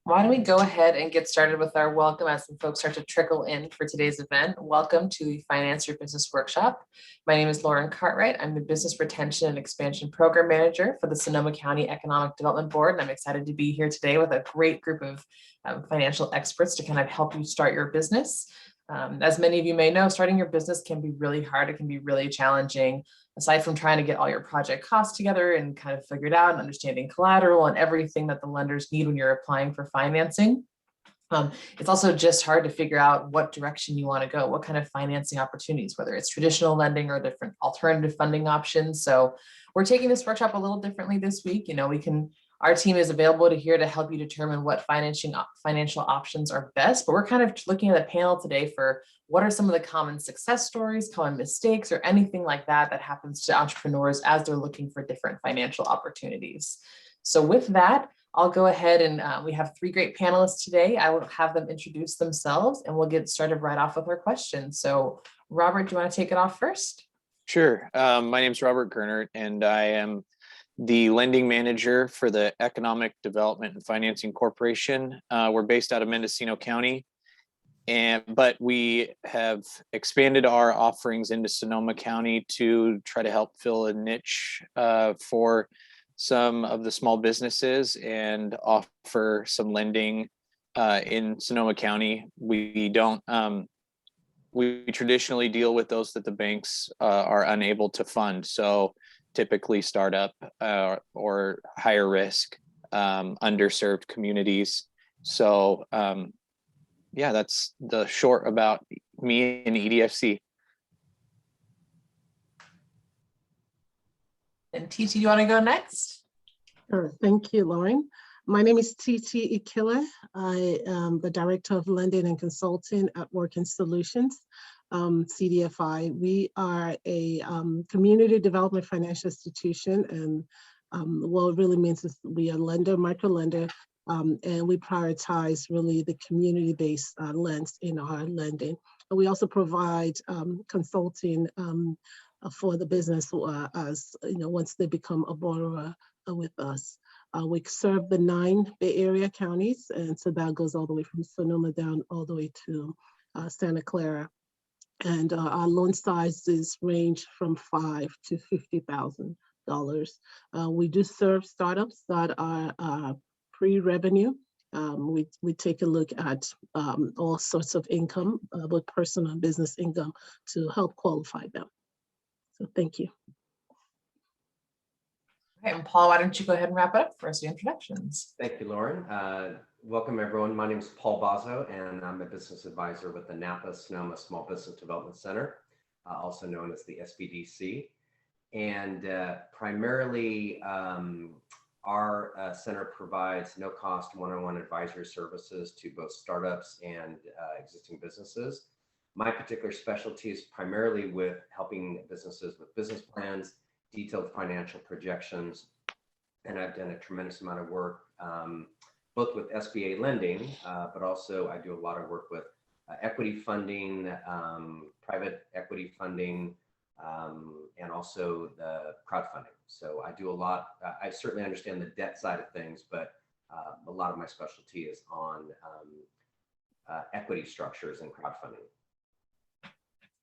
Why don't we go ahead and get started with our welcome as some folks start to trickle in for today's event. Welcome to the Finance Your Business Workshop. My name is Lauren Cartwright. I'm the Business Retention and Expansion Program Manager for the Sonoma County Economic Development Board, and I'm excited to be here today with a great group of financial experts to kind of help you start your business. As many of you may know, starting your business can be really hard. It can be really challenging. Aside from trying to get all your project costs together and kind of figure it out and understanding collateral and everything that the lenders need when you're applying for financing. It's also just hard to figure out what direction you want to go, what kind of financing opportunities, whether it's traditional lending or different alternative funding options. So we're taking this workshop a little differently this week. Our team is available here to help you determine what financial options are best, but we're kind of looking at a panel today for what are some of the common success stories, common mistakes, or anything like that that happens to entrepreneurs as they're looking for different financial opportunities. So with that, I'll go ahead and we have three great panelists today. I will have them introduce themselves and we'll get started right off with our questions. So Robert, do you want to take it off first? Sure. My name is Robert Gernert, and I am the lending manager for the Economic Development and Financing Corporation. We're based out of Mendocino County, but we have expanded our offerings into Sonoma County to try to help fill a niche for some of the small businesses and offer some lending in Sonoma County. We traditionally deal with those that the banks are unable to fund. So typically startup or higher risk, underserved communities. So yeah, that's the short about me and EDFC. And TT, you want to go next? Sure. Thank you, Lauren. My name is TT Ikile. I am the Director of Lending and Consulting at Working Solutions, CDFI. We are a community development financial institution, and what it really means is we are lender, micro lender, and we prioritize really the community-based lens in our lending. And we also provide consulting for the business as once they become a borrower with us. We serve the 9 Bay Area counties, and so that goes all the way from Sonoma down all the way to Santa Clara. And our loan sizes range from $5,000 to $50,000. We do serve startups that are pre-revenue. We take a look at all sorts of income, both personal and business income, to help qualify them. So thank you. Okay, and Paul, why don't you go ahead and wrap it up for us, the introductions. Thank you, Lauren. Welcome, everyone. My name is Paul Bozzo, and I'm a business advisor with the Napa-Sonoma Small Business Development Center, also known as the SBDC. And primarily, our center provides no-cost one-on-one advisory services to both startups and existing businesses. My particular specialty is primarily with helping businesses with business plans, detailed financial projections, and I've done a tremendous amount of work both with SBA lending, but also I do a lot of work with equity funding, private equity funding, and also the crowdfunding. So I do a lot. I certainly understand the debt side of things, but a lot of my specialty is on equity structures and crowdfunding.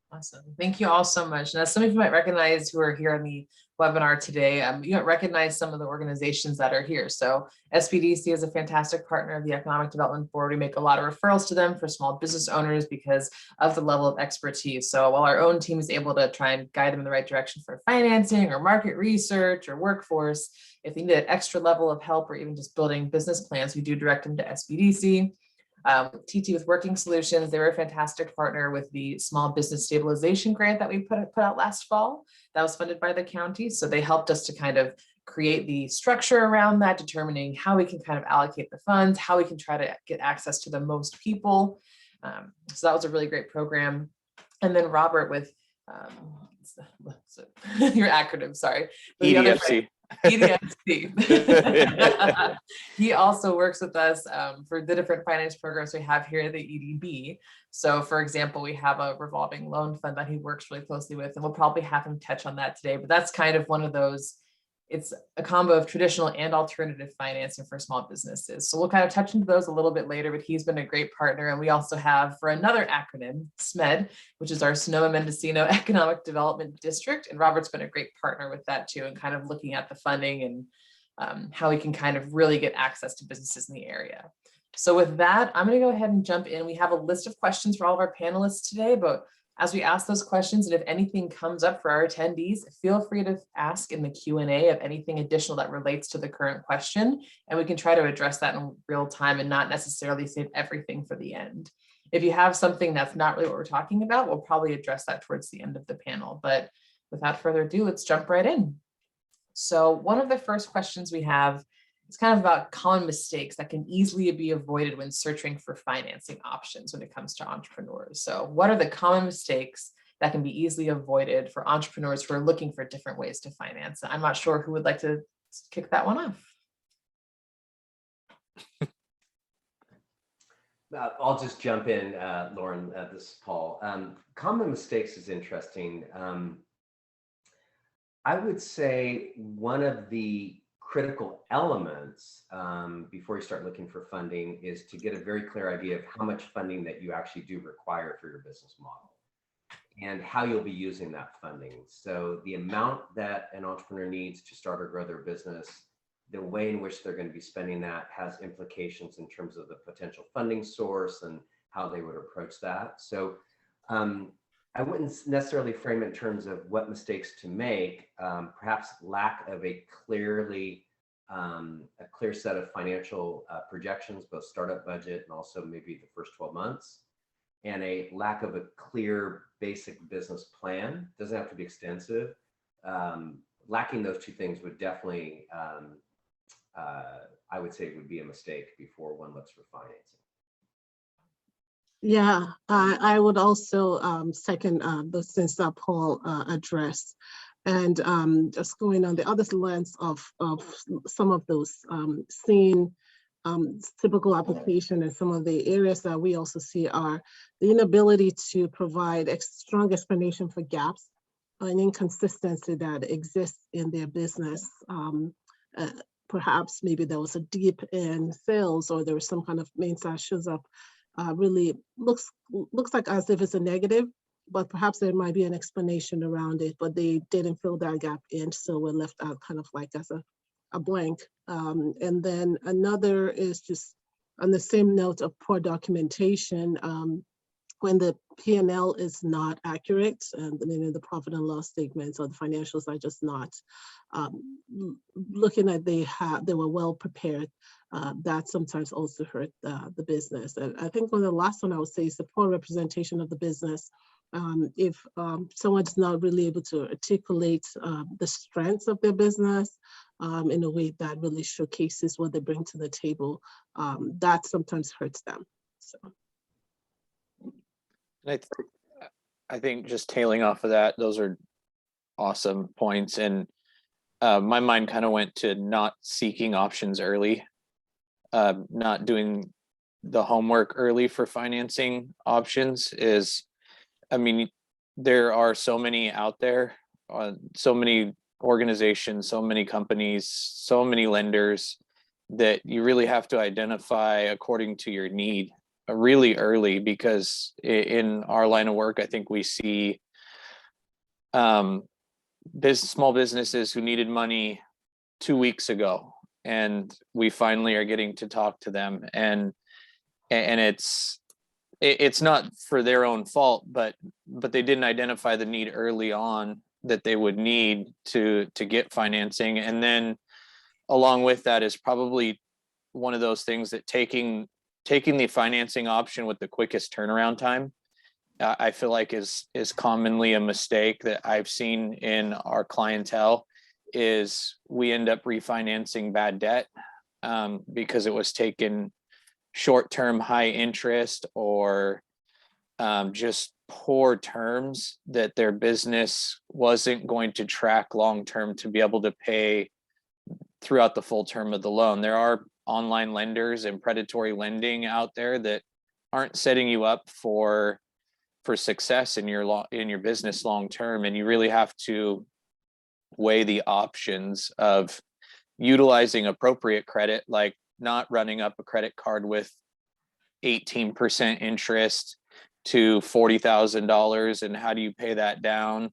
Awesome. Thank you all so much. Now, some of you might recognize who are here on the webinar today. You might recognize some of the organizations that are here. So SBDC is a fantastic partner of the Economic Development Board. We make a lot of referrals to them for small business owners because of the level of expertise. So while our own team is able to try and guide them in the right direction for financing or market research or workforce, if they need an extra level of help or even just building business plans, we do direct them to SBDC. TT with Working Solutions, they were a fantastic partner with the Small Business Stabilization Grant that we put out last fall. That was funded by the county. So they helped us to kind of create the structure around that, determining how we can kind of allocate the funds, how we can try to get access to the most people. So that was a really great program. And then Robert with your acronym, sorry. EDFC. EDFC. He also works with us for the different finance programs we have here at the EDB. So for example, we have a revolving loan fund that he works really closely with, and we'll probably have him touch on that today, but that's kind of one of those It's a combo of traditional and alternative financing for small businesses. So we'll kind of touch into those a little bit later, but he's been a great partner. And we also have, for another acronym, SMED, which is our Sonoma Mendocino Economic Development District. And Robert's been a great partner with that too, and kind of looking at the funding and how we can kind of really get access to businesses in the area. So with that, I'm going to go ahead and jump in. We have a list of questions for all of our panelists today, but as we ask those questions, and if anything comes up for our attendees, feel free to ask in the Q&A of anything additional that relates to the current question, and we can try to address that in real time and not necessarily save everything for the end. If you have something that's not really what we're talking about, we'll probably address that towards the end of the panel. But without further ado, let's jump right in. So one of the first questions we have is kind of about common mistakes that can easily be avoided when searching for financing options when it comes to entrepreneurs. So what are the common mistakes that can be easily avoided for entrepreneurs who are looking for different ways to finance? I'm not sure who would like to kick that one off. I'll just jump in, Lauren. This is Paul. Common mistakes is interesting. I would say one of the critical elements before you start looking for funding is to get a very clear idea of how much funding that you actually do require for your business model and how you'll be using that funding. So the amount that an entrepreneur needs to start or grow their business, the way in which they're going to be spending that has implications in terms of the potential funding source and how they would approach that. So I wouldn't necessarily frame it in terms of what mistakes to make, perhaps lack of a clear set of financial projections, both startup budget and also maybe the first 12 months, and a lack of a clear basic business plan. Doesn't have to be extensive. Lacking those two things would definitely, I would say, would be a mistake before one looks for financing. Yeah, I would also second the things that Paul addressed. And just going on the other lens of some of those seen typical application, and some of the areas that we also see are the inability to provide strong explanation for gaps and inconsistency that exists in their business. Perhaps maybe there was a dip in sales, or there was some kind of maintenance that shows up really looks like as if it's a negative, but perhaps there might be an explanation around it, but they didn't fill that gap in, so we're left out kind of like as a blank. And then another is just on the same note of poor documentation. When the P&L is not accurate, and the profit and loss statements or the financials are just not looking like they were well prepared, that sometimes also hurt the business. And I think the last one I would say is the poor representation of the business. If someone's not really able to articulate the strengths of their business in a way that really showcases what they bring to the table, that sometimes hurts them. So. I think just tailing off of that, those are awesome points. And my mind kind of went to not seeking options early, not doing the homework early for financing options is, I mean, there are so many out there, so many organizations, so many companies, so many lenders that you really have to identify according to your need really early, because in our line of work, I think we see small businesses who needed money 2 weeks ago, and we finally are getting to talk to them, and it's not for their own fault, but they didn't identify the need early on that they would need to get financing. And then along with that is probably one of those things that taking the financing option with the quickest turnaround time, I feel like is commonly a mistake that I've seen in our clientele. Is we end up refinancing bad debt because it was taken short-term high interest, or just poor terms that their business wasn't going to track long-term to be able to pay throughout the full term of the loan. There are online lenders and predatory lending out there that aren't setting you up for success in your business long term, and you really have to weigh the options of utilizing appropriate credit, like not running up a credit card with 18% interest to $40,000, and how do you pay that down?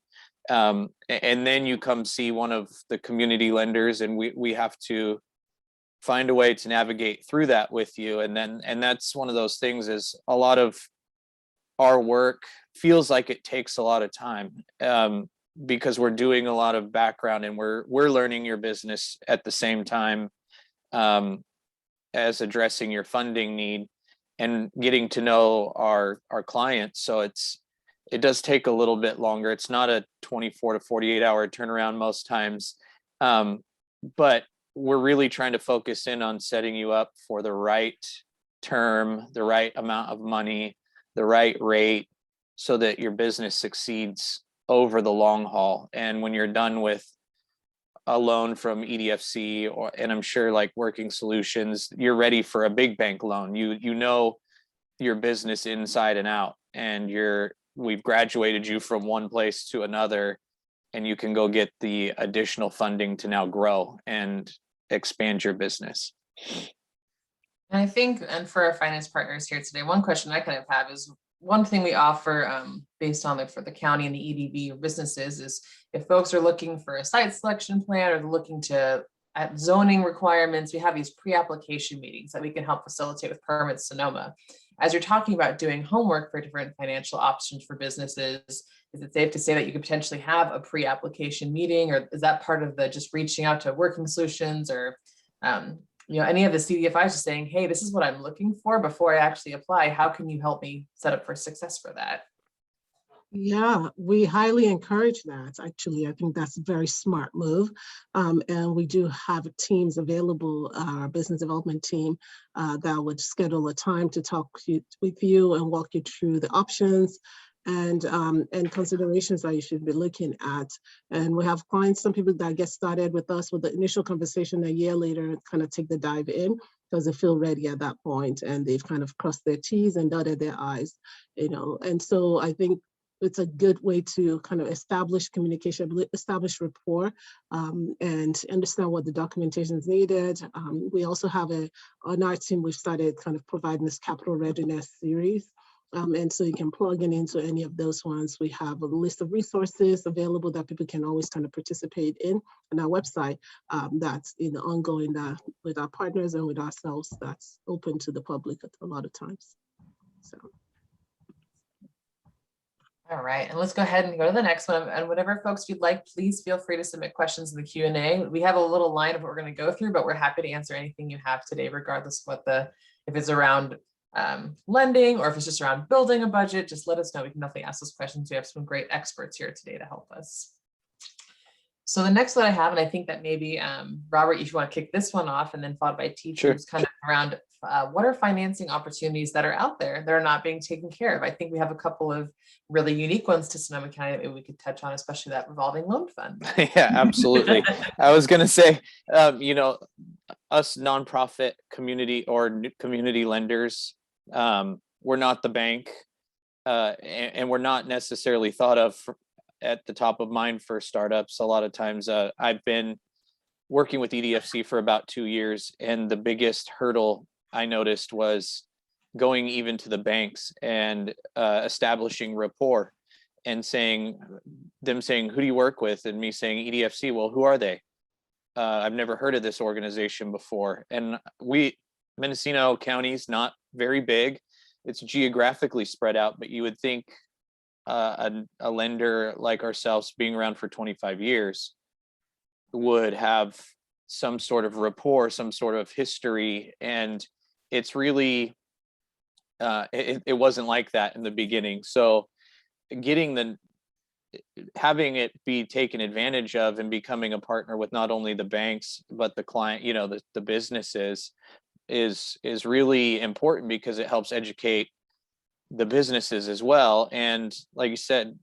And then you come see one of the community lenders, and we have to find a way to navigate through that with you. And that's one of those things, is a lot of our work feels like it takes a lot of time, because we're doing a lot of background, and we're learning your business at the same time as addressing your funding need and getting to know our clients. So it does take a little bit longer. It's not a 24 to 48 hour turnaround most times, but we're really trying to focus in on setting you up for the right term, the right amount of money, the right rate, so that your business succeeds over the long haul. And when you're done with a loan from EDFC, and I'm sure like Working Solutions, you're ready for a big bank loan. You know your business inside and out, and we've graduated you from one place to another, and you can go get the additional funding to now grow and expand your business. And I think, and for our finance partners here today, one question I kind of have is, one thing we offer based on for the county and the EDV businesses is, if folks are looking for a site selection plan or looking at zoning requirements, we have these pre-application meetings that we can help facilitate with Permits Sonoma. As you're talking about doing homework for different financial options for businesses, is it safe to say that you could potentially have a pre-application meeting, or is that part of the just reaching out to Working Solutions, or any of the CDFIs just saying, hey, this is what I'm looking for before I actually apply. How can you help me set up for success for that? Yeah, we highly encourage that. Actually, I think that's a very smart move. And we do have teams available, our business development team, that would schedule a time to talk with you and walk you through the options and considerations that you should be looking at. And we have clients, some people that get started with us with the initial conversation, a year later kind of take the dive in because they feel ready at that point, and they've kind of crossed their T's and dotted their I's, And so I think it's a good way to kind of establish communication, establish rapport, and understand what the documentation is needed. We also have on our team, we've started kind of providing this capital readiness series. And so you can plug into any of those ones. We have a list of resources available that people can always kind of participate in on our website. That's ongoing with our partners and with ourselves. That's open to the public a lot of times. So. All right, and let's go ahead and go to the next one. And whatever folks you'd like, please feel free to submit questions in the Q&A. We have a little line of what we're going to go through, but we're happy to answer anything you have today, regardless of if it's around lending or if it's just around building a budget. Just let us know. We can definitely ask those questions. We have some great experts here today to help us. So the next one I have, and I think that maybe Robert, if you want to kick this one off, and then followed by teachers, kind of around what are financing opportunities that are out there that are not being taken care of. I think we have a couple of really unique ones to Sonoma County that maybe we could touch on, especially that revolving loan fund. Yeah, absolutely. I was going to say, us nonprofit community lenders, we're not the bank, and we're not necessarily thought of at the top of mind for startups. A lot of times, I've been working with EDFC for about 2 years, and the biggest hurdle I noticed was going even to the banks and establishing rapport, and saying, who do you work with? And me saying EDFC, well, who are they? I've never heard of this organization before. And Mendocino County's not very big. It's geographically spread out, but you would think a lender like ourselves, being around for 25 years, would have some sort of rapport, some sort of history. And it's really, it wasn't like that in the beginning. So having it be taken advantage of and becoming a partner with not only the banks, but the client, the businesses is really important, because it helps educate the businesses as well. And like you said,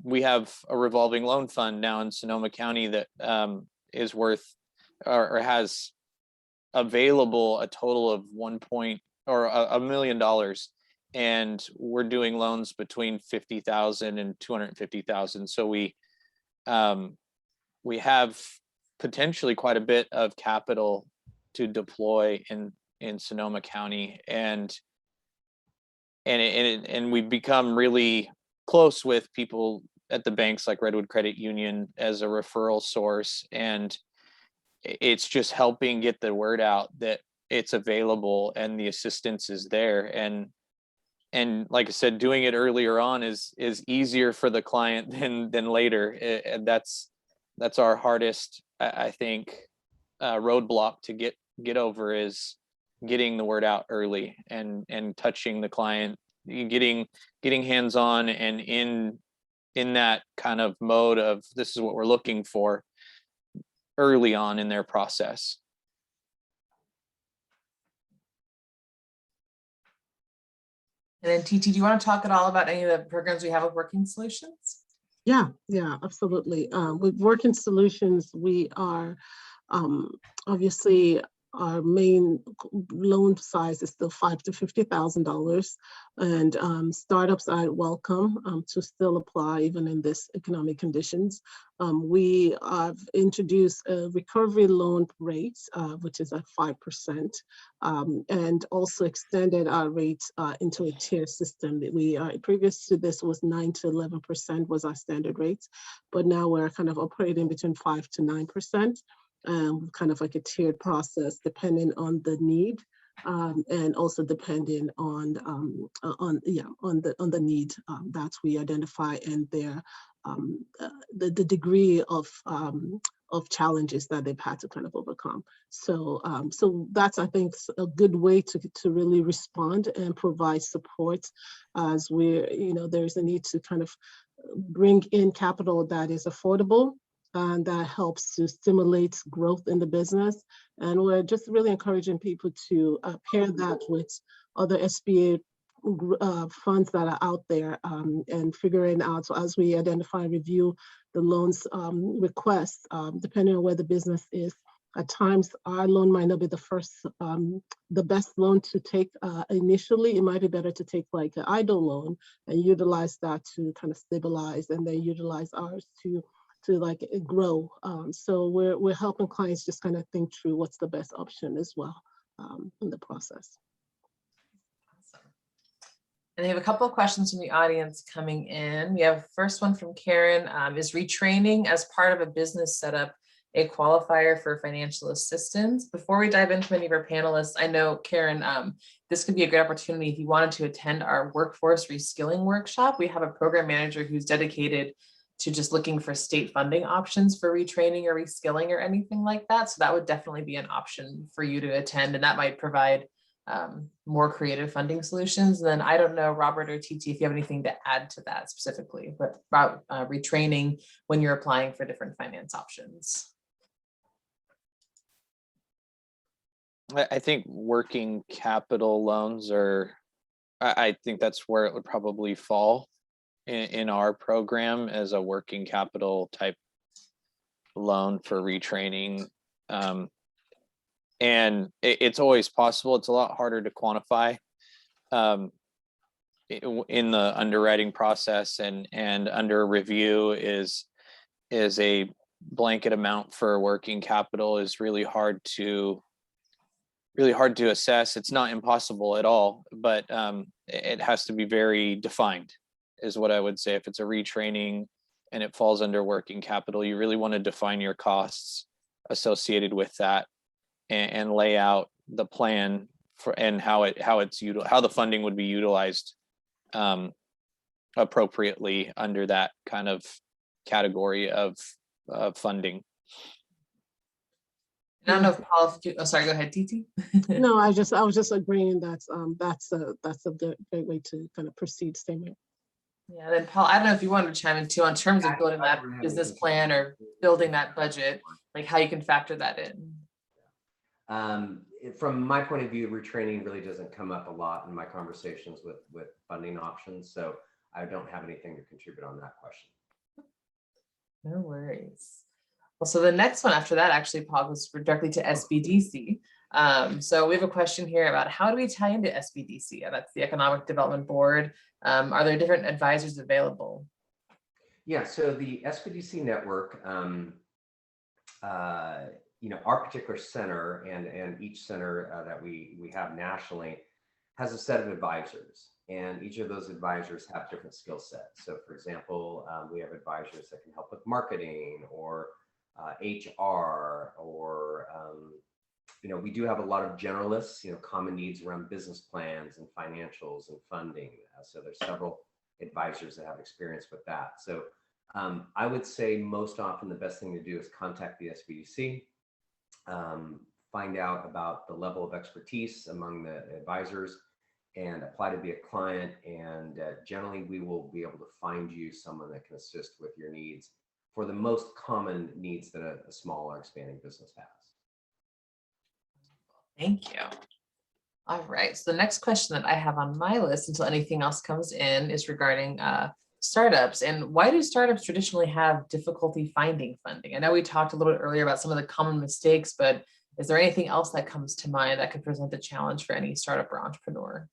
we have a revolving loan fund now in Sonoma County that is worth or has available a total of $1 million. And we're doing loans between $50,000 and $250,000. So we have potentially quite a bit of capital to deploy in Sonoma County, and we've become really close with people at the banks like Redwood Credit Union as a referral source, and it's just helping get the word out that it's available and the assistance is there. And like I said, doing it earlier on is easier for the client than later. And that's our hardest, I think, roadblock to get over, is getting the word out early and touching the client, getting hands-on and in that kind of mode of this is what we're looking for early on in their process. And then TT, do you want to talk at all about any of the programs we have with Working Solutions? Yeah, absolutely. With Working Solutions, we are obviously our main loan size is still $5,000 to $50,000, and startups are welcome to still apply even in this economic conditions. We have introduced a recovery loan rate, which is at 5%, and also extended our rates into a tier system. We previous to this was 9 to 11% was our standard rates, but now we're kind of operating between 5 to 9%. Kind of like a tiered process depending on the need, and also depending on the need that we identify and their the degree of challenges that they've had to kind of overcome. So that's, I think, a good way to really respond and provide support as there's a need to kind of bring in capital that is affordable, and that helps to stimulate growth in the business. And we're just really encouraging people to pair that with other SBA funds that are out there, and figuring out, so as we identify and review the loans requests, depending on where the business is, at times our loan might not be the best loan to take initially. It might be better to take like an idle loan and utilize that to kind of stabilize, and then utilize ours to like grow. So we're helping clients just kind of think through what's the best option as well in the process. Awesome. And I have a couple of questions from the audience coming in. We have first one from Karen. Is retraining as part of a business setup a qualifier for financial assistance? Before we dive into many of our panelists, I know, Karen, this could be a great opportunity if you wanted to attend our workforce reskilling workshop. We have a program manager who's dedicated to just looking for state funding options for retraining or reskilling or anything like that. So that would definitely be an option for you to attend, and that might provide more creative funding solutions. And then I don't know, Robert or TT, if you have anything to add to that specifically, but about retraining when you're applying for different finance options. I think working capital loans I think that's where it would probably fall in our program, as a working capital type loan for retraining. And it's always possible. It's a lot harder to quantify in the underwriting process, and under review is a blanket amount for working capital is really hard to assess. It's not impossible at all, but it has to be very defined, is what I would say. If it's a retraining and it falls under working capital, you really want to define your costs associated with that, and lay out the plan for, and how the funding would be utilized appropriately under that kind of category of funding. I don't know if Paul, sorry, go ahead, TT. No, I was just agreeing that that's a great way to kind of proceed. Statement. Yeah, then Paul, I don't know if you wanted to chime in too, in terms of building that business plan or building that budget, like how you can factor that in. From my point of view, retraining really doesn't come up a lot in my conversations with funding options, so I don't have anything to contribute on that question. No worries. Well, so the next one after that actually, Paul, goes directly to SBDC. So we have a question here about how do we tie into SBDC? That's the Economic Development Board. Are there different advisors available? Yeah, so the SBDC network our particular center and each center that we have nationally has a set of advisors, and each of those advisors have different skill sets. So for example, we have advisors that can help with marketing or HR, or we do have a lot of generalists, common needs around business plans and financials and funding. So there's several advisors that have experience with that. So I would say most often the best thing to do is contact the SBDC, find out about the level of expertise among the advisors, and apply to be a client. And generally, we will be able to find you someone that can assist with your needs for the most common needs that a small or expanding business has. Thank you. All right, so the next question that I have on my list until anything else comes in is regarding startups. And why do startups traditionally have difficulty finding funding? I know we talked a little bit earlier about some of the common mistakes, but is there anything else that comes to mind that could present a challenge for any startup or entrepreneur?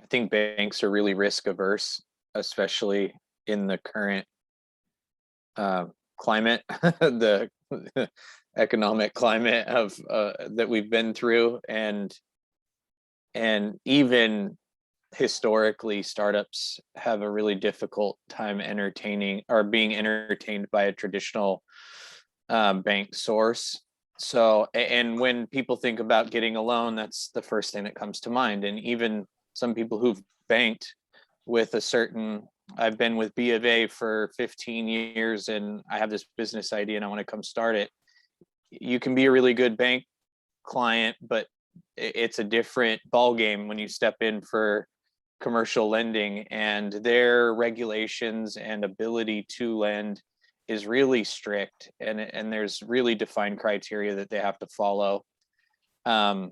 I think banks are really risk averse, especially in the current climate, the economic climate of that we've been through, and even historically, startups have a really difficult time being entertained by a traditional bank source. So, and when people think about getting a loan, that's the first thing that comes to mind. And even some people who've banked with I've been with B of A for 15 years and I have this business idea and I want to come start it. You can be a really good bank client, but it's a different ballgame when you step in for commercial lending, and their regulations and ability to lend is really strict, and there's really defined criteria that they have to follow. And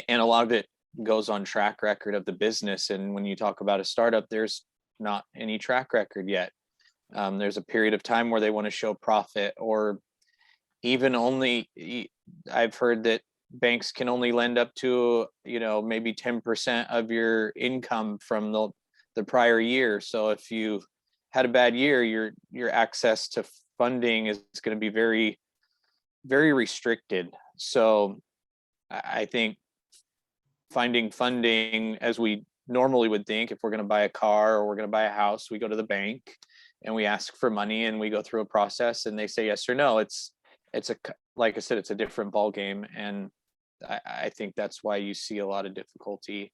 a lot of it goes on track record of the business. And when you talk about a startup, there's not any track record yet. There's a period of time where they want to show profit, or even I've heard that banks can only lend up to, maybe 10% of your income from the prior year. So if you had a bad year, your access to funding is going to be very, very restricted. So I think finding funding, as we normally would think, if we're going to buy a car or we're going to buy a house, we go to the bank and we ask for money and we go through a process and they say yes or no. Like I said, it's a different ball game, and I think that's why you see a lot of difficulty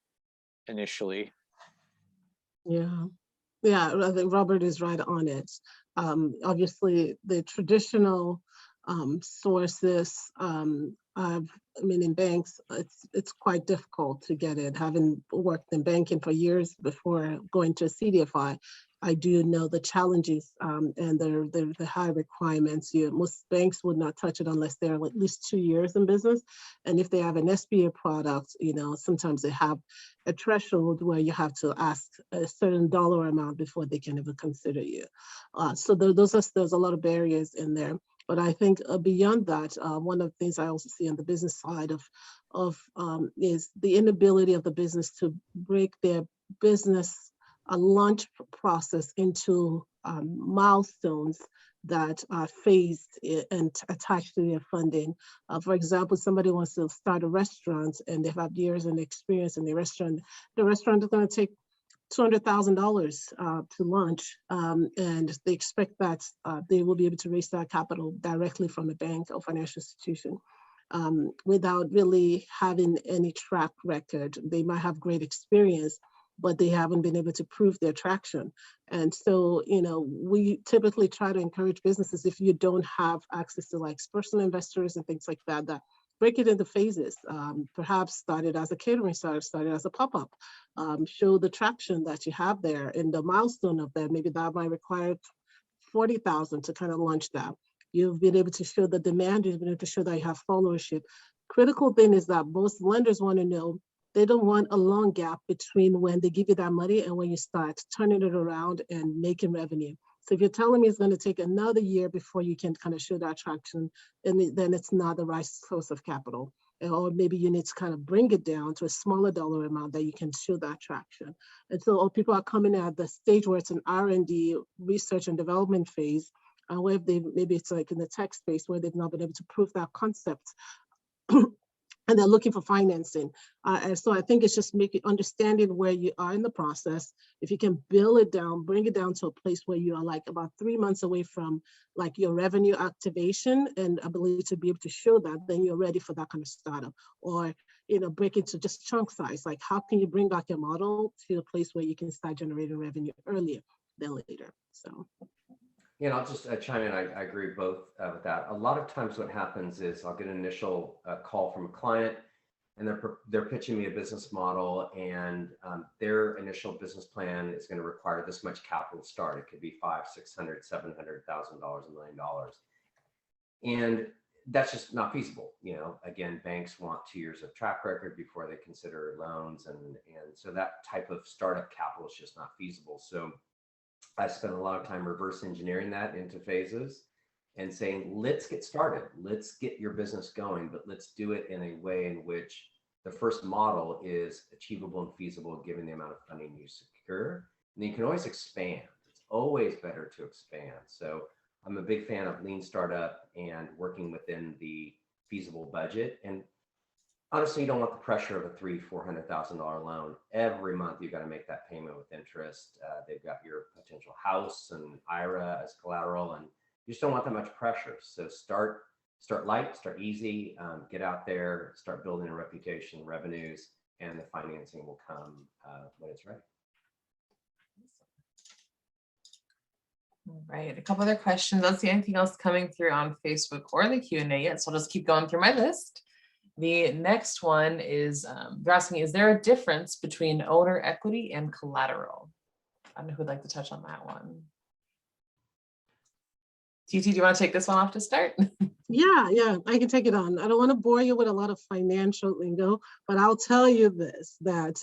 initially. Yeah, I think Robert is right on it. Obviously, the traditional sources, in banks, it's quite difficult to get it. Having worked in banking for years before going to CDFI, I do know the challenges and the high requirements. Most banks would not touch it unless they're at least 2 years in business. And if they have an SBA product, sometimes they have a threshold where you have to ask a certain dollar amount before they can even consider you. So there's a lot of barriers in there. But I think beyond that, one of the things I also see on the business side of is the inability of the business to break their business launch process into milestones that are phased and attached to their funding. For example, somebody wants to start a restaurant and they've had years in experience in the restaurant. The restaurant is going to take $200,000 to launch, and they expect that they will be able to raise that capital directly from a bank or financial institution without really having any track record. They might have great experience, but they haven't been able to prove their traction. And so, we typically try to encourage businesses, if you don't have access to like personal investors and things like that, that break it into phases. Perhaps started as a catering started as a pop-up. Show the traction that you have there and the milestone of that. Maybe that might require $40,000 to kind of launch that. You've been able to show the demand, you've been able to show that you have followership. Critical thing is that most lenders want to know, they don't want a long gap between when they give you that money and when you start turning it around and making revenue. So if you're telling me it's going to take another year before you can kind of show that traction, then it's not the right source of capital. or maybe you need to kind of bring it down to a smaller dollar amount that you can show that traction. And so people are coming at the stage where it's an R&D, research and development phase, where maybe it's like in the tech space where they've not been able to prove that concept. And they're looking for financing. And so I think it's just understanding where you are in the process. If you can build it down, bring it down to a place where you are like about 3 months away from like your revenue activation and ability to be able to show that, then you're ready for that kind of startup. Or, break into just chunk size. Like how can you bring back your model to a place where you can start generating revenue earlier than later? So. Yeah, and I'll just chime in. I agree both with that. A lot of times what happens is I'll get an initial call from a client and they're pitching me a business model, and their initial business plan is going to require this much capital to start. It could be $500,000, $600,000, $700,000, $1 million. And that's just not feasible. Again, banks want 2 years of track record before they consider loans. And so that type of startup capital is just not feasible. So I spent a lot of time reverse engineering that into phases and saying, let's get started. Let's get your business going, but let's do it in a way in which the first model is achievable and feasible given the amount of funding you secure. And you can always expand. It's always better to expand. So I'm a big fan of lean startup and working within the feasible budget. And honestly, you don't want the pressure of a $300,000-$400,000 loan. Every month, you've got to make that payment with interest. They've got your potential house and IRA as collateral, and you just don't want that much pressure. So start light, start easy, get out there, start building a reputation, revenues, and the financing will come when it's ready. All right, a couple other questions. Let's see anything else coming through on Facebook or the Q&A yet. So I'll just keep going through my list. The next one is, they're asking, is there a difference between owner equity and collateral? I don't know who'd like to touch on that one. TT, do you want to take this one off to start? Yeah, I can take it on. I don't want to bore you with a lot of financial lingo, but I'll tell you this, that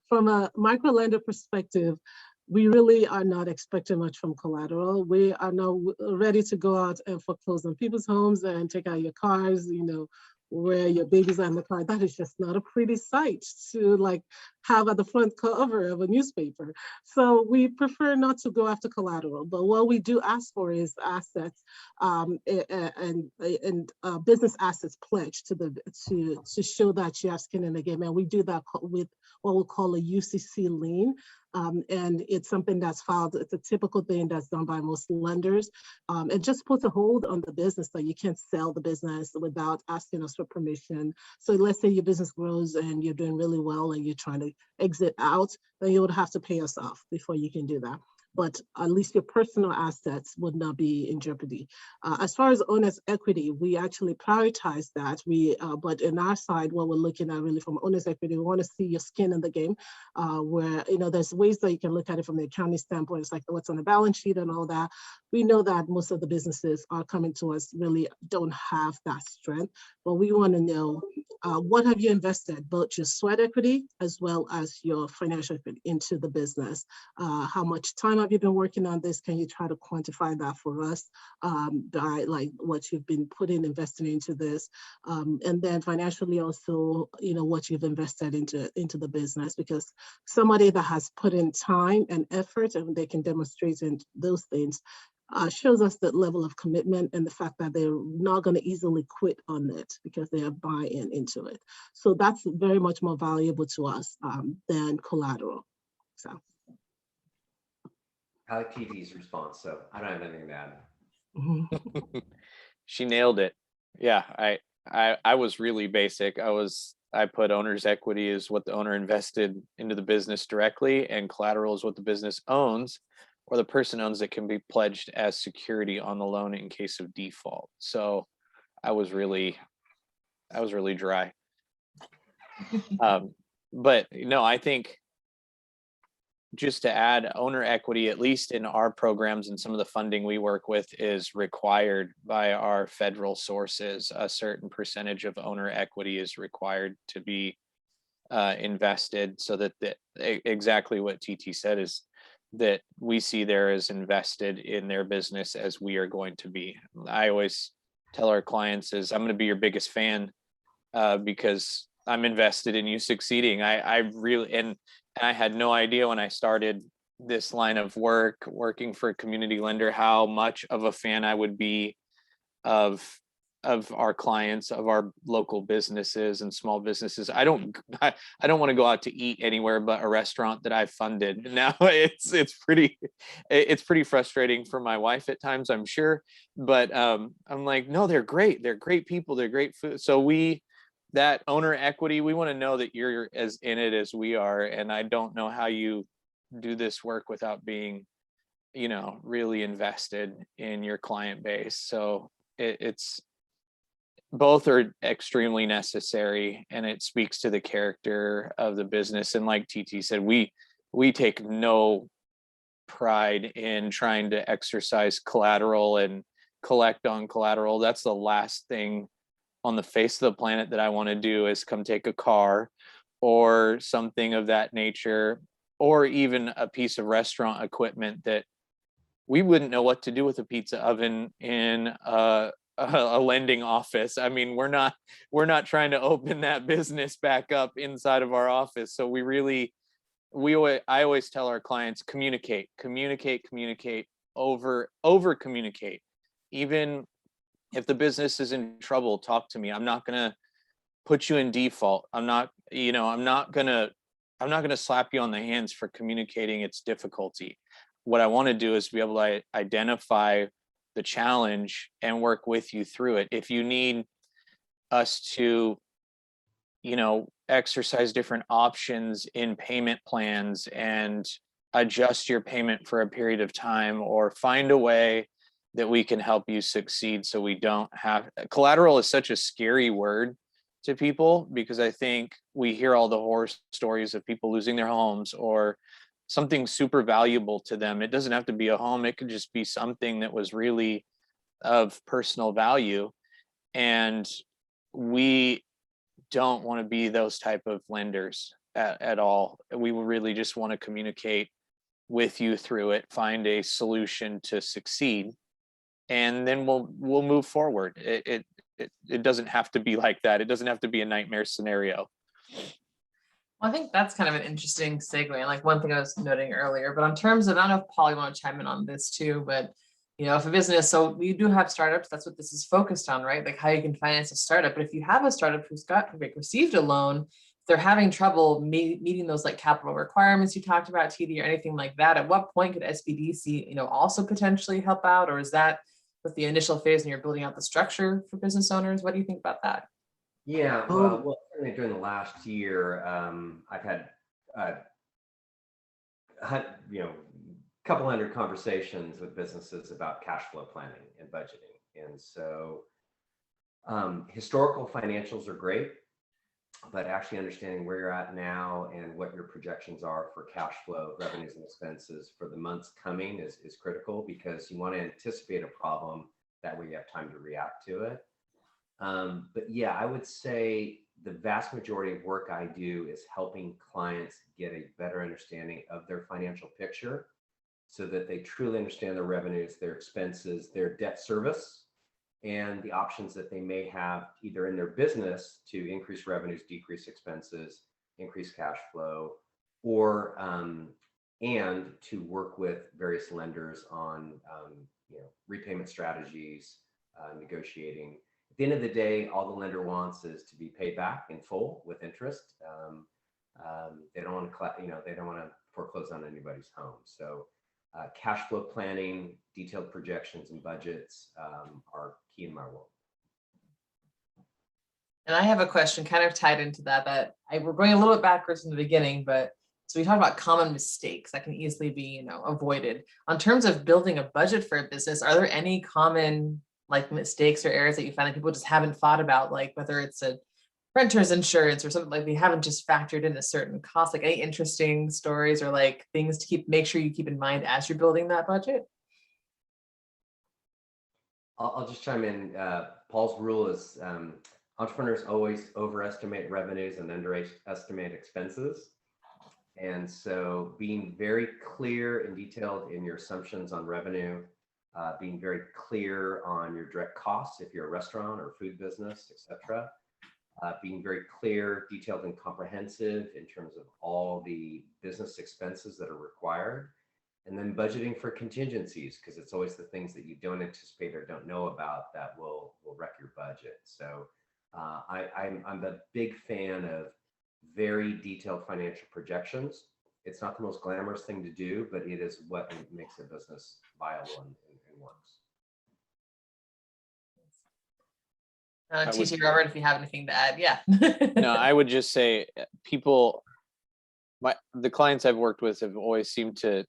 from a micro lender perspective, we really are not expecting much from collateral. We are now ready to go out and foreclose on people's homes and take out your cars, where your babies are in the car. That is just not a pretty sight to have at the front cover of a newspaper. So we prefer not to go after collateral, but what we do ask for is assets and business assets pledged to show that you have skin in the game. And we do that with what we'll call a UCC Lien. And it's something that's filed. It's a typical thing that's done by most lenders. It just puts a hold on the business that you can't sell the business without asking us for permission. So let's say your business grows and you're doing really well and you're trying to exit out, then you would have to pay us off before you can do that. But at least your personal assets would not be in jeopardy. As far as owner's equity, we actually prioritize that. But in our side, what we're looking at really from owner's equity, we want to see your skin in the game, where, there's ways that you can look at it from the accounting standpoint. It's like what's on the balance sheet and all that. We know that most of the businesses are coming to us really don't have that strength, but we want to know what have you invested, both your sweat equity as well as your financial equity into the business. How much time have you been working on this? Can you try to quantify that for us by what you've been investing into this? And then financially also, what you've invested into the business, because somebody that has put in time and effort and they can demonstrate in those things shows us that level of commitment and the fact that they're not going to easily quit on it because they have buy-in into it. So that's very much more valuable to us than collateral. So. I like TT's response, so I don't have anything to add. She nailed it. Yeah, I was really basic. I put owner's equity is what the owner invested into the business directly, and collateral is what the business owns or the person owns that can be pledged as security on the loan in case of default. So I was really dry. But no, I think just to add, owner equity, at least in our programs and some of the funding we work with, is required by our federal sources. A certain percentage of owner equity is required to be invested, so that exactly what TT said is that we see there as invested in their business as we are going to be. I always tell our clients is, I'm going to be your biggest fan because I'm invested in you succeeding. I really, and I had no idea when I started this line of work, working for a community lender, how much of a fan I would be of our clients, of our local businesses and small businesses. I don't want to go out to eat anywhere but a restaurant that I funded. Now it's pretty frustrating for my wife at times, I'm sure, but I'm like, no, they're great. They're great people. They're great food. So that owner equity, we want to know that you're as in it as we are. And I don't know how you do this work without being, really invested in your client base. So it's both are extremely necessary, and it speaks to the character of the business. And like TT said, we take no pride in trying to exercise collateral and collect on collateral. That's the last thing on the face of the planet that I want to do, is come take a car or something of that nature, or even a piece of restaurant equipment that we wouldn't know what to do with a pizza oven in a lending office. I mean, we're not trying to open that business back up inside of our office. So I always tell our clients, communicate, over communicate. Even if the business is in trouble, talk to me. I'm not going to put you in default. I'm not going to slap you on the hands for communicating its difficulty. What I want to do is be able to identify the challenge and work with you through it. If you need us to, exercise different options in payment plans and adjust your payment for a period of time, or find a way that we can help you succeed, so we don't have collateral is such a scary word to people, because I think we hear all the horror stories of people losing their homes or something super valuable to them. It doesn't have to be a home. It could just be something that was really of personal value. And we don't want to be those type of lenders at all. We really just want to communicate with you through it, find a solution to succeed, and then we'll move forward. It doesn't have to be like that. It doesn't have to be a nightmare scenario. Well, I think that's kind of an interesting segue. Like one thing I was noting earlier, but in terms of, I don't know if Paul, you want to chime in on this too, but if a business, so we do have startups, that's what this is focused on, right? Like how you can finance a startup. But if you have a startup who's received a loan, if they're having trouble meeting those like capital requirements you talked about, TD, or anything like that, at what point could SBDC, also potentially help out? Or is that with the initial phase and you're building out the structure for business owners? What do you think about that? Yeah, well, certainly during the last year, I've had couple hundred conversations with businesses about cash flow planning and budgeting. And so historical financials are great, but actually understanding where you're at now and what your projections are for cash flow, revenues and expenses for the months coming is critical, because you want to anticipate a problem, that way you have time to react to it. But yeah, I would say the vast majority of work I do is helping clients get a better understanding of their financial picture, so that they truly understand their revenues, their expenses, their debt service, and the options that they may have either in their business to increase revenues, decrease expenses, increase cash flow, or and to work with various lenders on repayment strategies, negotiating. At the end of the day, all the lender wants is to be paid back in full with interest. They don't want to, they don't want to foreclose on anybody's home. So cash flow planning, detailed projections and budgets are key in my world. And I have a question kind of tied into that, we're going a little bit backwards in the beginning, but so we talked about common mistakes that can easily be, avoided. On terms of building a budget for a business, are there any common like mistakes or areas that you find that people just haven't thought about, like whether it's a renter's insurance or something, like they haven't just factored in a certain cost, like any interesting stories or like things to make sure you keep in mind as you're building that budget? I'll just chime in. Paul's rule is entrepreneurs always overestimate revenues and underestimate expenses. And so being very clear and detailed in your assumptions on revenue, being very clear on your direct costs if you're a restaurant or food business, etc. being very clear, detailed, and comprehensive in terms of all the business expenses that are required, and then budgeting for contingencies, because it's always the things that you don't anticipate or don't know about that will wreck your budget. So I'm a big fan of very detailed financial projections. It's not the most glamorous thing to do, but it is what makes a business viable and works. TC Robert, if you have anything to add, yeah. No, I would just say the clients I've worked with have always seemed to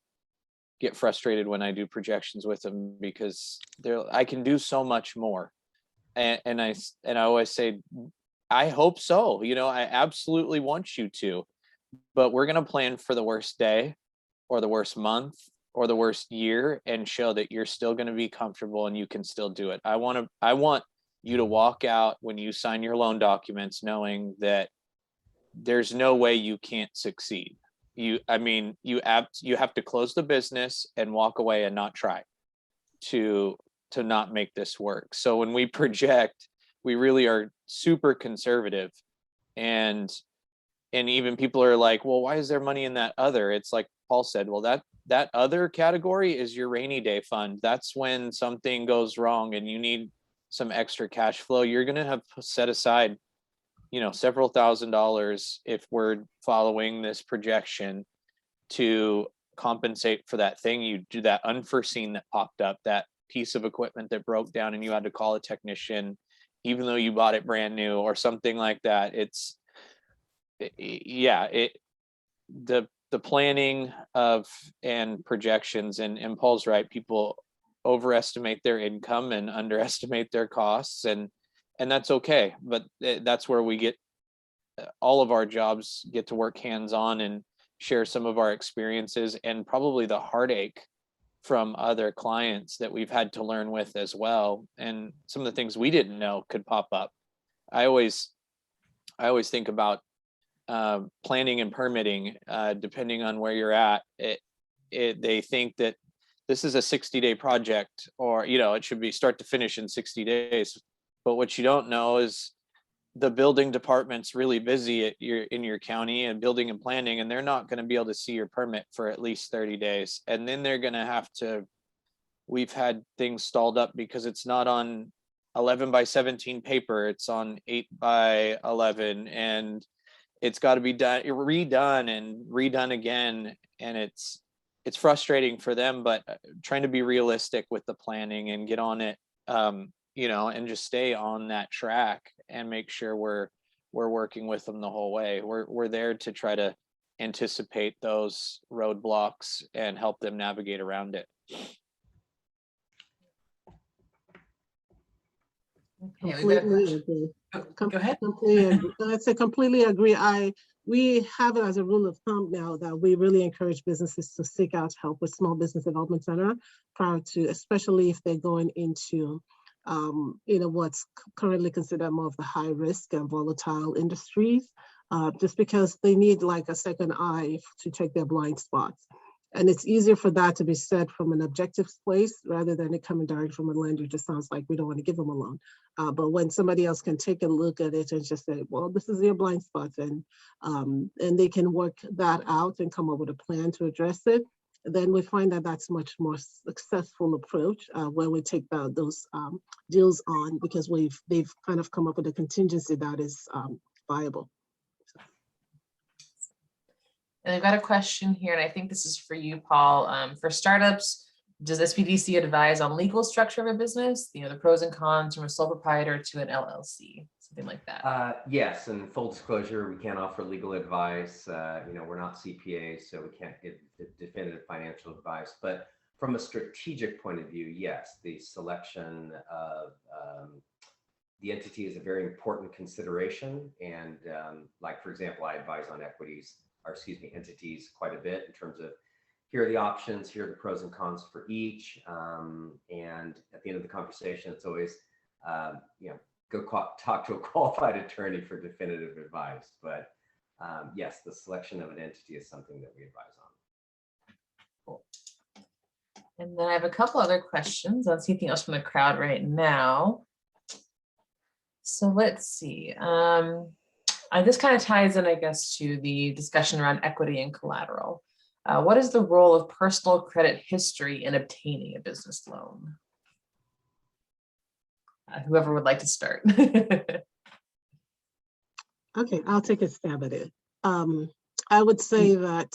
get frustrated when I do projections with them, because I can do so much more. And I always say, I hope so. I absolutely want you to, but we're going to plan for the worst day or the worst month or the worst year and show that you're still going to be comfortable and you can still do it. I want you to walk out when you sign your loan documents knowing that there's no way you can't succeed. You have to close the business and walk away and not try to not make this work. So when we project, we really are super conservative, and even people are like, well, why is there money in that other? It's like Paul said, well, that other category is your rainy day fund. That's when something goes wrong and you need some extra cash flow. You're going to have set aside, several $1,000s if we're following this projection to compensate for that thing you do, that unforeseen that popped up, that piece of equipment that broke down and you had to call a technician, even though you bought it brand new or something like that. The planning of and projections, and Paul's right, people overestimate their income and underestimate their costs, and that's okay. But that's where we get all of our jobs get to work hands-on and share some of our experiences and probably the heartache from other clients that we've had to learn with as well, and some of the things we didn't know could pop up. I always think about planning and permitting, depending on where you're at. They think that this is a 60-day project, or it should be start to finish in 60 days. But what you don't know is the building department's really busy in your county and building and planning, and they're not going to be able to see your permit for at least 30 days. And then they're going to have to, we've had things stalled up because it's not on 11 by 17 paper, it's on 8 by 11, and it's got to be redone and redone again. And it's frustrating for them, but trying to be realistic with the planning and get on it, and just stay on that track and make sure we're working with them the whole way. We're there to try to anticipate those roadblocks and help them navigate around it. Completely agree. Go ahead. Completely agree. I say completely agree. We have it as a rule of thumb now that we really encourage businesses to seek out help with Small Business Development Center prior to, especially if they're going into what's currently considered more of the high risk and volatile industries, just because they need like a second eye to check their blind spots. And it's easier for that to be said from an objective place rather than it coming direct from a lender. It just sounds like we don't want to give them a loan. But when somebody else can take a look at it and just say, well, this is your blind spots, and they can work that out and come up with a plan to address it, then we find that that's much more successful approach when we take those deals on, because they've kind of come up with a contingency that is viable. And I've got a question here, and I think this is for you, Paul. For startups, does SBDC advise on legal structure of a business? The pros and cons from a sole proprietor to an LLC, something like that. Yes, and full disclosure, we can't offer legal advice. We're not CPAs, so we can't give definitive financial advice. But from a strategic point of view, yes, the selection of the entity is a very important consideration. And like, for example, I advise on entities quite a bit in terms of here are the options, here are the pros and cons for each. And at the end of the conversation, it's always, go talk to a qualified attorney for definitive advice. But yes, the selection of an entity is something that we advise on. Cool. And then I have a couple other questions. Let's see anything else from the crowd right now. So let's see. This kind of ties in, I guess, to the discussion around equity and collateral. What is the role of personal credit history in obtaining a business loan? Whoever would like to start. Okay, I'll take a stab at it. I would say that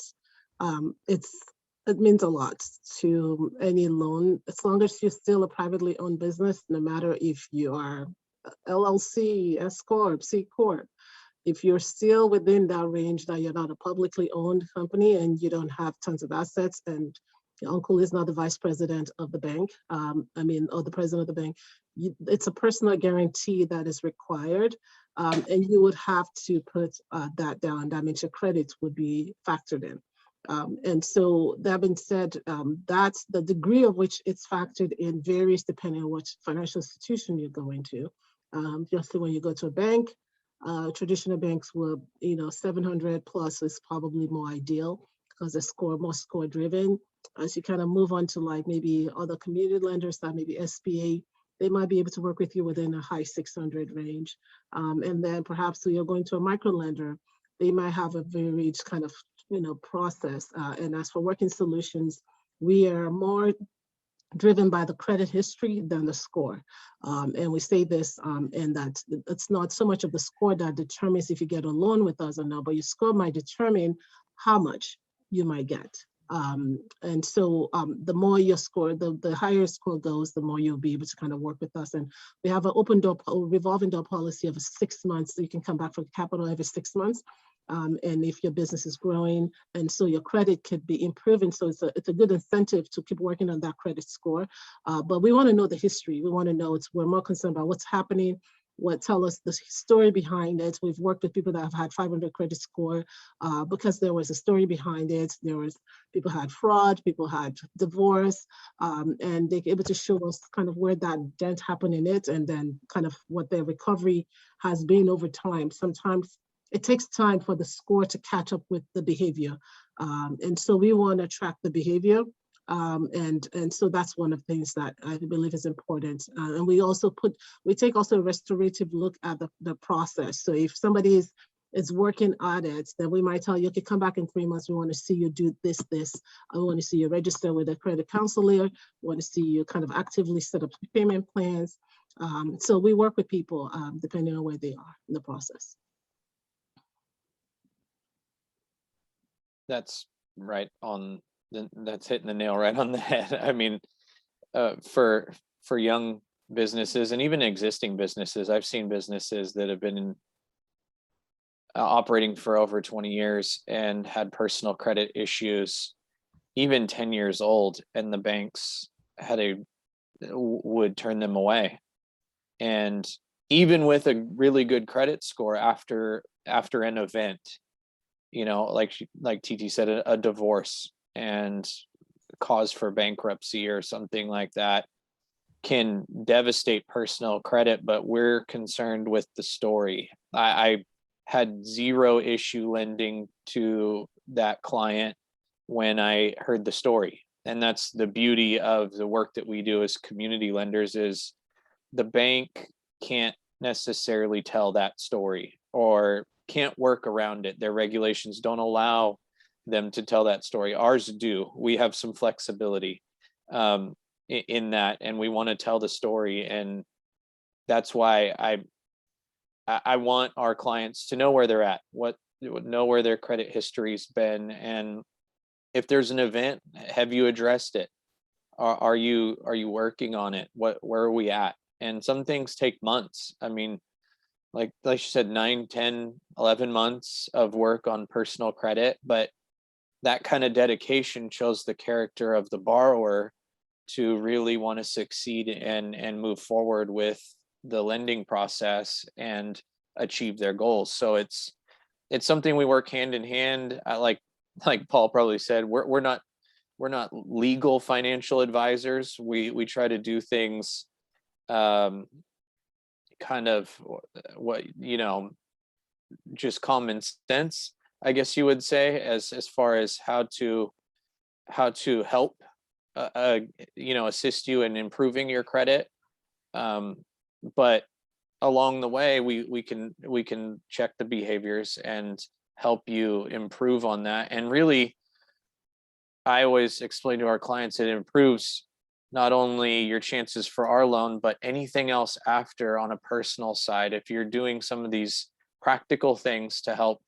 it means a lot to any loan, as long as you're still a privately owned business, no matter if you are LLC, S Corp, C Corp. If you're still within that range, that you're not a publicly owned company and you don't have tons of assets, and your uncle is not the vice president of the bank, or the president of the bank, it's a personal guarantee that is required. And you would have to put that down. That means your credit would be factored in. And so that being said, that's the degree of which it's factored in varies depending on which financial institution you're going to. Just when you go to a bank, traditional banks will, 700 plus is probably more ideal because they're more score driven. As you kind of move on to like maybe other community lenders, that maybe SBA, they might be able to work with you within a high 600 range. And then perhaps you're going to a micro lender, they might have a very kind of, process. And as for working solutions, we are more driven by the credit history than the score. And we say this in that it's not so much of the score that determines if you get a loan with us or not, but your score might determine how much you might get. And so the more your score, the higher your score goes, the more you'll be able to kind of work with us. And we have an open door, revolving door policy of 6 months. So you can come back for capital every 6 months. And if your business is growing, and so your credit could be improving. So it's a good incentive to keep working on that credit score. But we want to know the history. We want to know, we're more concerned about what's happening, tell us the story behind it. We've worked with people that have had 500 credit score because there was a story behind it. People had fraud, people had divorce, and they're able to show us kind of where that dent happened in it, and then kind of what their recovery has been over time. Sometimes it takes time for the score to catch up with the behavior. And so we want to track the behavior. And so that's one of the things that I believe is important. And we take also a restorative look at the process. So if somebody is working on it, then we might tell you, okay, come back in 3 months. We want to see you do this. I want to see you register with a credit counselor. We want to see you kind of actively set up payment plans. So we work with people depending on where they are in the process. That's right on. That's hitting the nail right on the head. I mean, for young businesses and even existing businesses, I've seen businesses that have been operating for over 20 years and had personal credit issues, even 10 years old, and the banks would turn them away. And even with a really good credit score after an event, like TT said, a divorce and cause for bankruptcy or something like that can devastate personal credit, but we're concerned with the story. I had zero issue lending to that client when I heard the story. And that's the beauty of the work that we do as community lenders, is the bank can't necessarily tell that story or can't work around it. Their regulations don't allow them to tell that story. Ours do. We have some flexibility in that, and we want to tell the story. And that's why I want our clients to know where they're at, know where their credit history's been, and if there's an event, have you addressed it? Are you working on it? Where are we at? And some things take months. I mean, like you said, 9, 10, 11 months of work on personal credit, but that kind of dedication shows the character of the borrower to really want to succeed and move forward with the lending process and achieve their goals. So it's something we work hand in hand. Like Paul probably said, we're not legal financial advisors. We try to do things kind of just common sense, I guess you would say, as far as how to help assist you in improving your credit. But along the way, we can check the behaviors and help you improve on that. And really, I always explain to our clients, it improves not only your chances for our loan, but anything else after on a personal side. If you're doing some of these practical things to help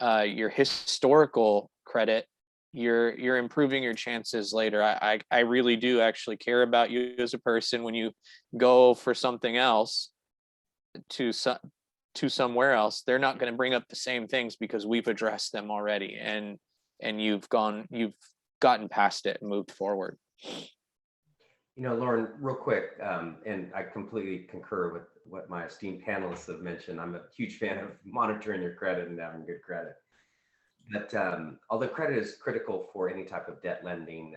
your historical credit, you're improving your chances later. I really do actually care about you as a person. When you go for something else to somewhere else, they're not going to bring up the same things because we've addressed them already, and you've gotten past it and moved forward. You know, Lauren, real quick, and I completely concur with what my esteemed panelists have mentioned. I'm a huge fan of monitoring your credit and having good credit. But although credit is critical for any type of debt lending,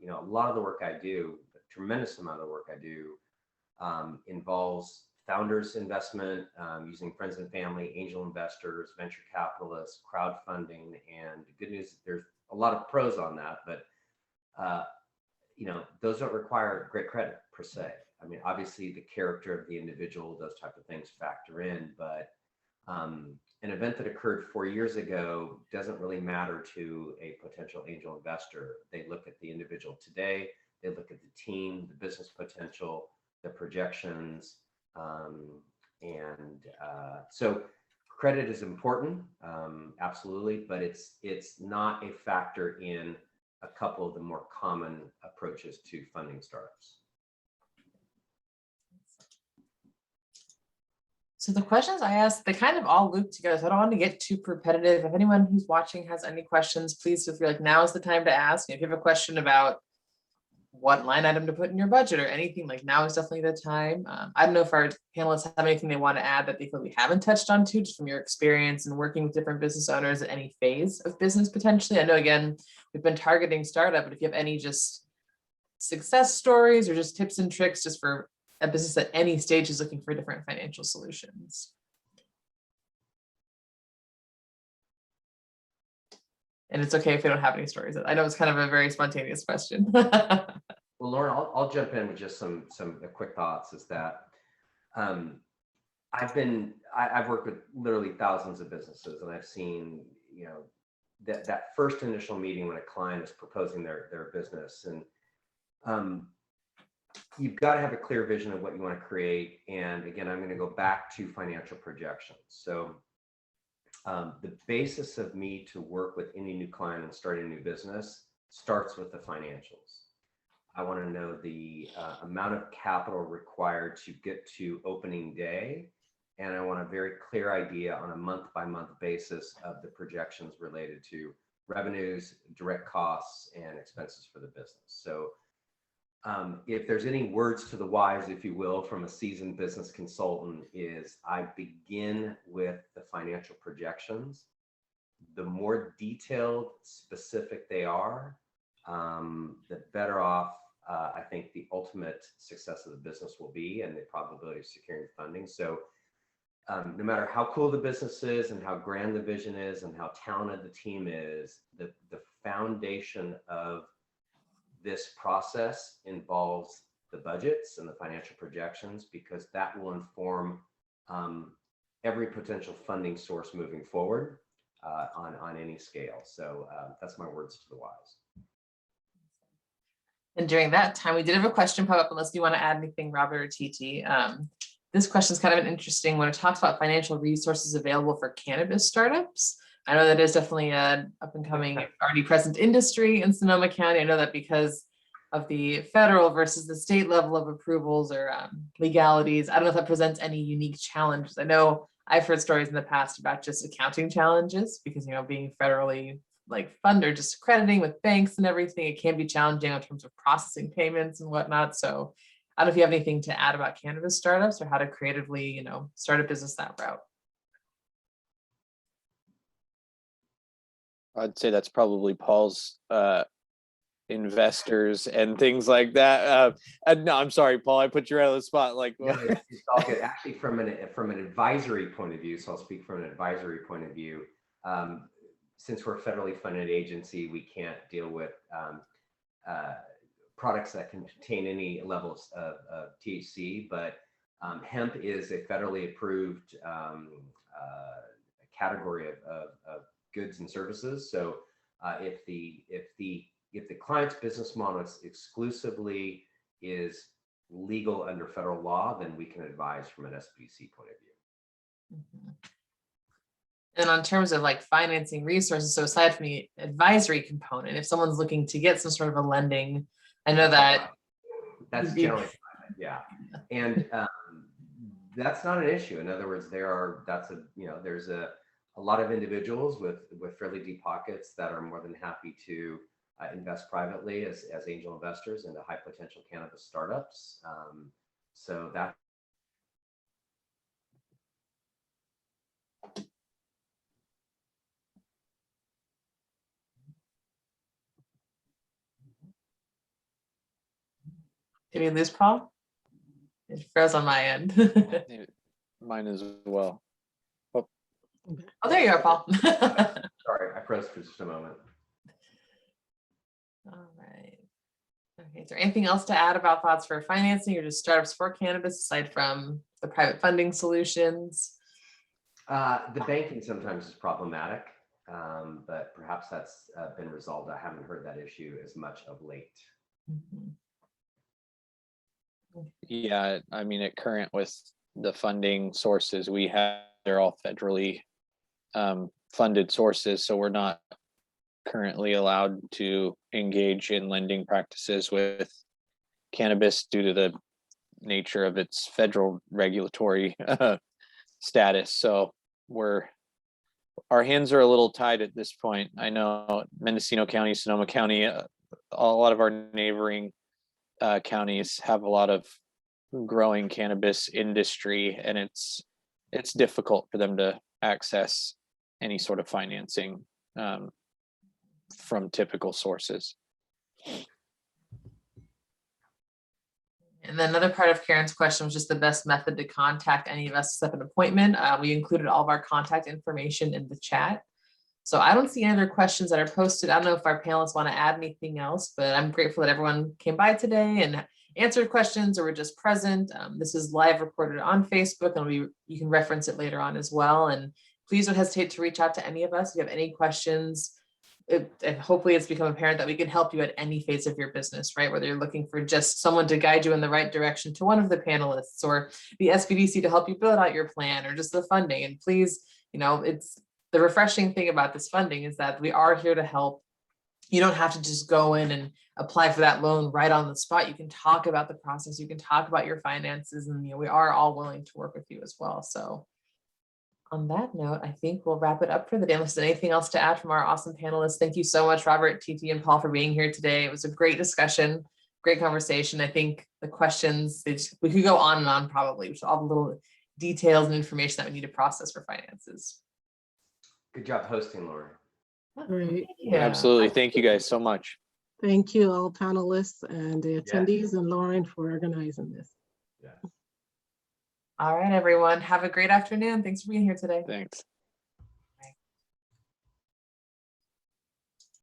you know, a lot of the work I do, a tremendous amount of the work I do, involves founders investment, using friends and family, angel investors, venture capitalists, crowdfunding. And the good news, there's a lot of pros on that, but you know, those don't require great credit per se. I mean, obviously the character of the individual, those type of things factor in, but an event that occurred 4 years ago doesn't really matter to a potential angel investor. They look at the individual today, they look at the team, the business potential, the projections, so credit is important, absolutely, but it's not a factor in a couple of the more common approaches to funding startups. So the questions I asked, they kind of all loop together. So I don't want to get too repetitive. If anyone who's watching has any questions, please feel free. Like, now is the time to ask. If you have a question about what line item to put in your budget or anything, like, now is definitely the time. I don't know if our panelists have anything they want to add that they feel we haven't touched on too, just from your experience and working with different business owners at any phase of business potentially. I know, again, we've been targeting startup, but if you have any just success stories or just tips and tricks just for a business at any stage is looking for different financial solutions. And it's okay if we don't have any stories. I know it's kind of a very spontaneous question. Well, Lauren, I'll jump in with just some quick thoughts. Is that I've worked with literally thousands of businesses, and I've seen, you know, that first initial meeting when a client is proposing their business, and you've got to have a clear vision of what you want to create. And again, I'm going to go back to financial projections. So the basis of me to work with any new client and starting a new business starts with the financials. I want to know the amount of capital required to get to opening day. And I want a very clear idea on a month-by-month basis of the projections related to revenues, direct costs, and expenses for the business. So if there's any words to the wise, if you will, from a seasoned business consultant, is I begin with the financial projections. The more detailed, specific they are, the better off I think the ultimate success of the business will be, and the probability of securing funding. So no matter how cool the business is and how grand the vision is and how talented the team is, the foundation of this process involves the budgets and the financial projections, because that will inform every potential funding source moving forward on any scale. So that's my words to the wise. And during that time, we did have a question pop up, unless you want to add anything, Robert or TT. This question is kind of an interesting one. It talks about financial resources available for cannabis startups. I know that is definitely an up and coming, already present industry in Sonoma County. I know that because of the federal versus the state level of approvals or legalities, I don't know if that presents any unique challenges. I know I've heard stories in the past about just accounting challenges because, you know, being federally funded, just accrediting with banks and everything, it can be challenging in terms of processing payments and whatnot. So I don't know if you have anything to add about cannabis startups or how to creatively, you know, start a business that route. I'd say that's probably Paul's investors and things like that. No, I'm sorry, Paul, I put you right on the spot. Like, no, it's all good. Actually, from an advisory point of view, so I'll speak from an advisory point of view. Since we're a federally funded agency, we can't deal with products that contain any levels of THC, but Hemp is a federally approved category of goods and services. So if the client's business model exclusively is legal under federal law, then we can advise from an SBDC point of view. Mhm. And on terms of like financing resources, so aside from the advisory component, if someone's looking to get some sort of a lending, I know that that's generally fine, yeah. And that's not an issue. In other words, there's a lot of individuals with fairly deep pockets that are more than happy to invest privately as angel investors into high potential cannabis startups. So that. Did we lose Paul? It froze on my end. Mine as well. Oh, there you are, Paul. Sorry, I froze for just a moment. All right. Okay, is there anything else to add about thoughts for financing or just startups for cannabis aside from the private funding solutions? The banking sometimes is problematic, but perhaps that's been resolved. I haven't heard that issue as much of late. Mhm. Yeah, I mean, at current with the funding sources we have, they're all federally funded sources. So we're not currently allowed to engage in lending practices with cannabis due to the nature of its federal regulatory status. So our hands are a little tied at this point. I know Mendocino County, Sonoma County, a lot of our neighboring counties have a lot of growing cannabis industry, and it's difficult for them to access any sort of financing from typical sources. And then another part of Karen's question was just the best method to contact any of us to set up an appointment. We included all of our contact information in the chat. So I don't see any other questions that are posted. I don't know if our panelists want to add anything else, but I'm grateful that everyone came by today and answered questions or were just present. This is live recorded on Facebook, and you can reference it later on as well. And please don't hesitate to reach out to any of us if you have any questions. And hopefully it's become apparent that we can help you at any phase of your business, right? Whether you're looking for just someone to guide you in the right direction to one of the panelists, or the SBDC to help you build out your plan, or just the funding. And please, it's the refreshing thing about this funding is that we are here to help. You don't have to just go in and apply for that loan right on the spot. You can talk about the process. You can talk about your finances, and we are all willing to work with you as well. So on that note, I think we'll wrap it up for the day. Unless there's anything else to add from our awesome panelists. Thank you so much, Robert, TT, and Paul, for being here today. It was a great discussion, great conversation. I think the questions, we could go on and on probably, with all the little details and information that we need to process for finances. Good job hosting, Lauren. Great. Yeah. Absolutely. Thank you guys so much. Thank you, all panelists and the attendees, and Lauren for organizing this. Yeah. All right, everyone. Have a great afternoon. Thanks for being here today. Thanks.